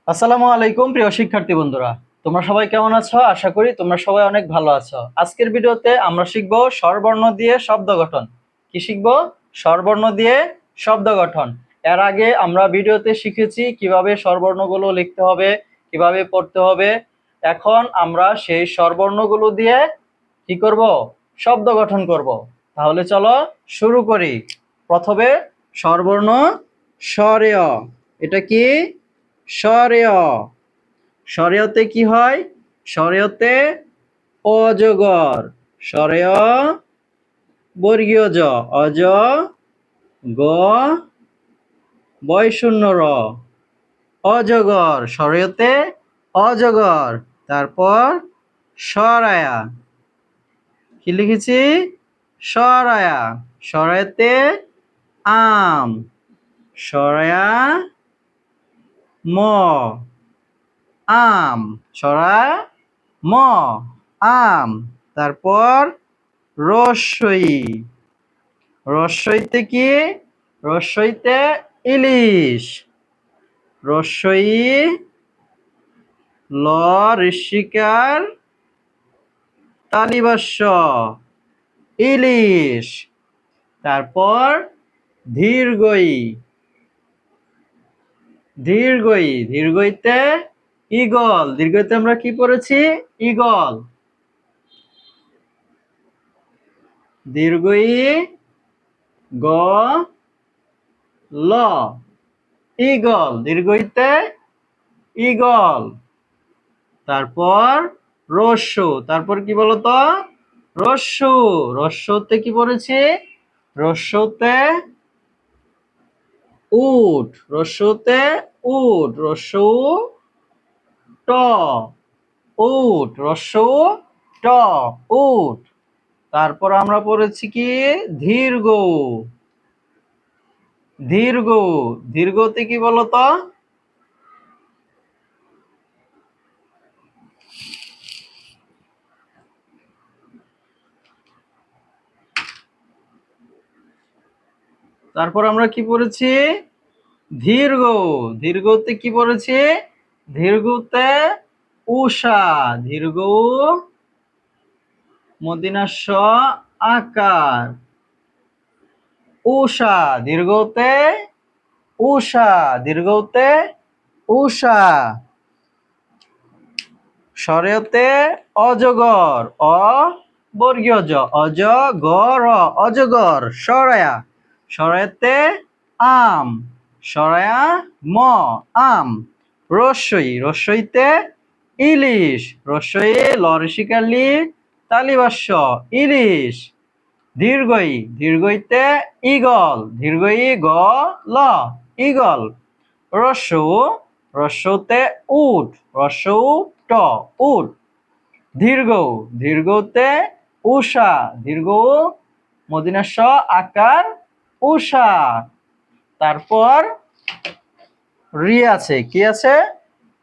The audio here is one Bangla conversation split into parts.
আসসালামু আলাইকুম প্রিয় শিক্ষার্থী বন্ধুরা, তোমরা সবাই কেমন আছো? আশা করি তোমরা সবাই অনেক ভালো আছো। আজকের ভিডিওতে আমরা শিখব স্বরবর্ণ দিয়ে শব্দ গঠন। কি শিখব? স্বরবর্ণ দিয়ে শব্দ গঠন। এর আগে আমরা ভিডিওতে শিখেছি কিভাবে স্বরবর্ণগুলো লিখতে হবে, কিভাবে পড়তে হবে। এখন আমরা সেই স্বরবর্ণগুলো দিয়ে কি করব? শব্দ গঠন করব। তাহলে চলো শুরু করি। প্রথমে স্বরবর্ণ স্বরেয়। এটা কি? স্বরেয়। স্বরেয়তে কি হয়? স্বরেয়তে অজগর। স্বরেয় বর্গীয় জ, অজ, গ, বয় শূন্য র, অজগর। স্বরেয়তে অজগর। তারপর সরায়া। কি লিখেছি? সরায়া। সরাইতে আম। সরায়া ম, আম। সরা ম, আম। তারপর রস্বই। রস্বইতে কি? রস্বইতে ইলিশ। রস্বই ল, ঋষিকার তালিবাস্য, ইলিশ। তারপর দীর্ঘই। দীর্ঘই। দীর্ঘইতে ঈগল। দীর্ঘইতে আমরা কি পড়েছি? ঈগল। দীর্ঘই গ, ল, ঈগল। দীর্ঘইতে ঈগল। তারপর রস্যু। তারপর কি বলতো? রস্যু। রস্যুতে কি পড়েছি? রস্যুতে উট। রস্যুতে উট। রস্যু ট, উট। রস্যু ট, উট। তারপর আমরা পড়েছি কি? দীর্ঘ। দীর্ঘ। দীর্ঘতে কি বলতো? তারপর আমরা কি পড়েছি? দীর্ঘ। দীর্ঘতে কি পড়েছি? দীর্ঘতে উষা। দীর্ঘ মদিনাস্য আকার, উষা। দীর্ঘতে উষা। দীর্ঘতে উষা। স্বরেয়তে অজগর। অ বর্গীয় জ, অজগর। অজগর। সরায়া। সরাইতে আম। সরায়া ম, আম। রস্বই। রস্বইতে ইলিশ। রস্বই ল, ঋষিকার লি, তালিবাস্য, ইলিশ। দীর্ঘই। দীর্ঘইতে ঈগল। দীর্ঘই গ, ল, ঈগল। রস্যু। রস্যুতে উট। রস্যু ট, উট। দীর্ঘ। দীর্ঘতে উষা। দীর্ঘ মদিনাস্য আকার, উষা। তারপর রি আছে। কি আছে?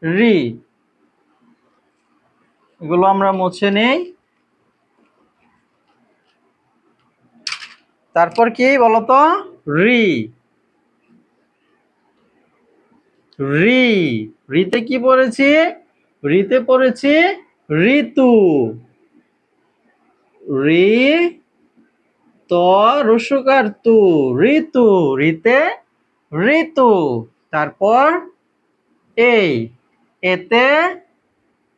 রি। এগুলো আমরা মুছে নেই। তারপর কি বলতো? রি। রি। রিতে কি পড়েছি? রিতে পড়েছি ঋতু। রি ত, রসুকার তু, ঋতু। রিতে ঋতু। তারপর এই, এতে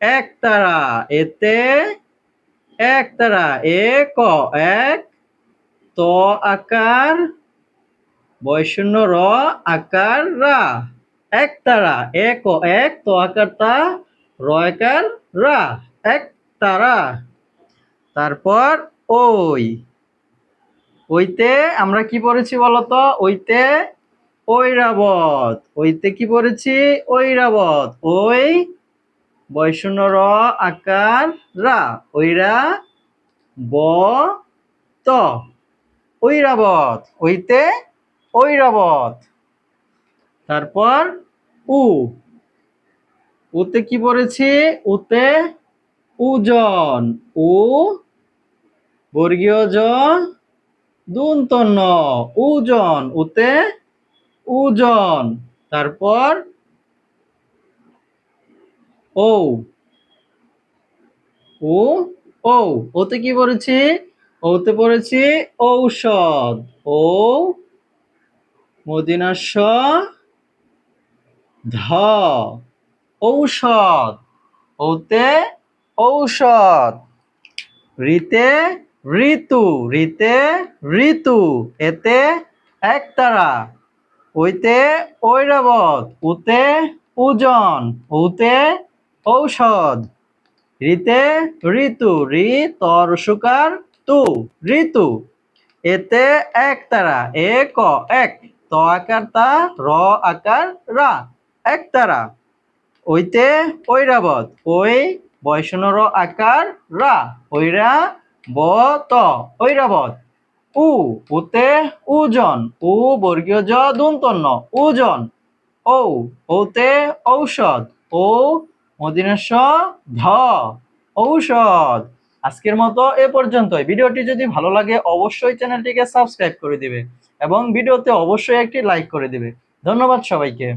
একতারা। এতে একতারা। এক, এক, ত আকার, বয়শূন্য র, আকার রা, একতারা। এক, এক, ত আকার তা, র আকার রা, একতারা। তারপর ওই। ওইতে আমরা কি পড়েছি বলতো? ওইতে ঐরাবত। ওইতে কি পড়েছি? ঐরাবত। ওই বয়শূন্য র, আকার রা, ঐরা ব, ত, ঐরাবত। ওইতে ঐরাবত। তারপর উ। উতে কি পড়েছি? উতে ওজন। উ বর্গীয় জ, দন্ত ন, ওজন। উতে ওজন। তারপর ও ও ও ওতে কি পড়েছি? ওতে পড়েছি ঔষধ। ও মদিনাস্য ধ ঔষধ। ওতে ঔষধ। রিতে ঋতু। রিতে ঋতু। এতে একতারা। ওইতে ঐরাবত। উতে ওজন। উতে ঔষধ। রিতে ঋতু। রি তরসুকার তু ঋতু। এতে একতারা। এ ক এক। ত আকার তা। র আকার রা একতারা। ওইতে ঐরাবত। ওই বয়সন র আকার রা ঐরা ব ত ঐরাবত। উ উতে ওজন। উ বর্গীয় জ দন্তন্য ওজন। ঔ ওতে ঔষধ। ও মদিনাস্য ধ ঔষধ। আজকের মতো এ পর্যন্তই। ভিডিওটি যদি ভালো লাগে অবশ্যই চ্যানেলটিকে সাবস্ক্রাইব করে দিবে এবং ভিডিওতে অবশ্যই একটি লাইক করে দিবে। ধন্যবাদ সবাইকে।